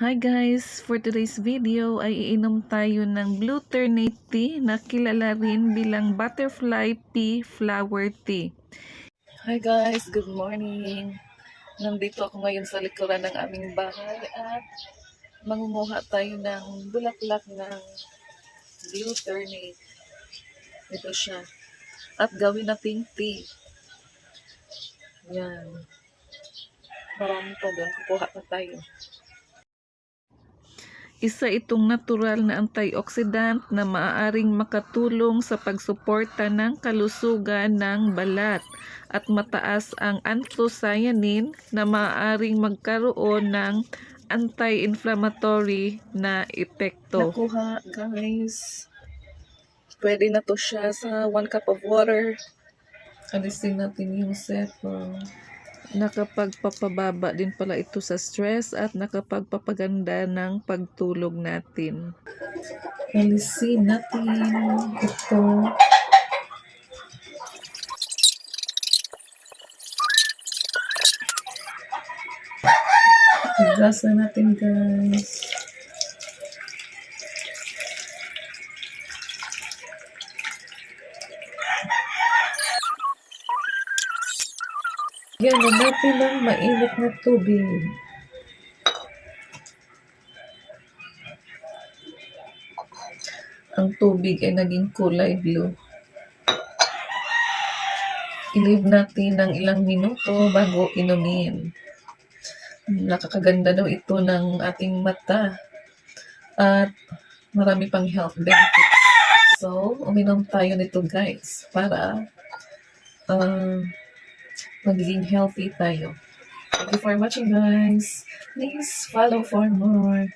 Hi guys! For today's video ay iinom tayo ng Blue Ternate Tea na kilala rin bilang Butterfly Pea Flower Tea. Hi guys! Good morning! Nandito ako ngayon sa likuran ng aming bahay at mangunguha tayo ng bulaklak ng Blue Ternate. Ito siya. At gawin nating tea. Yan. Marami pa doon. Kukuha pa tayo. Isa itong natural na antioxidant na maaaring makatulong sa pagsuporta ng kalusugan ng balat at mataas ang anthocyanin na maaaring magkaroon ng anti-inflammatory na epekto. Nakuha guys. Pwede na to siya sa 1 cup of water. Alisin natin yung saffron. Nakapagpapababa din pala ito sa stress at nakapagpapaganda ng pagtulog natin. Alisin natin ito. Higasan natin guys. Yan, natin ng mainit na tubig. Ang tubig ay naging kulay blue. I-leave natin ng ilang minuto bago inumin. Nakakaganda daw ito ng ating mata at marami pang health benefits. So, uminom tayo nito guys para magiging healthy tayo. Thank you for watching guys. Please follow for more.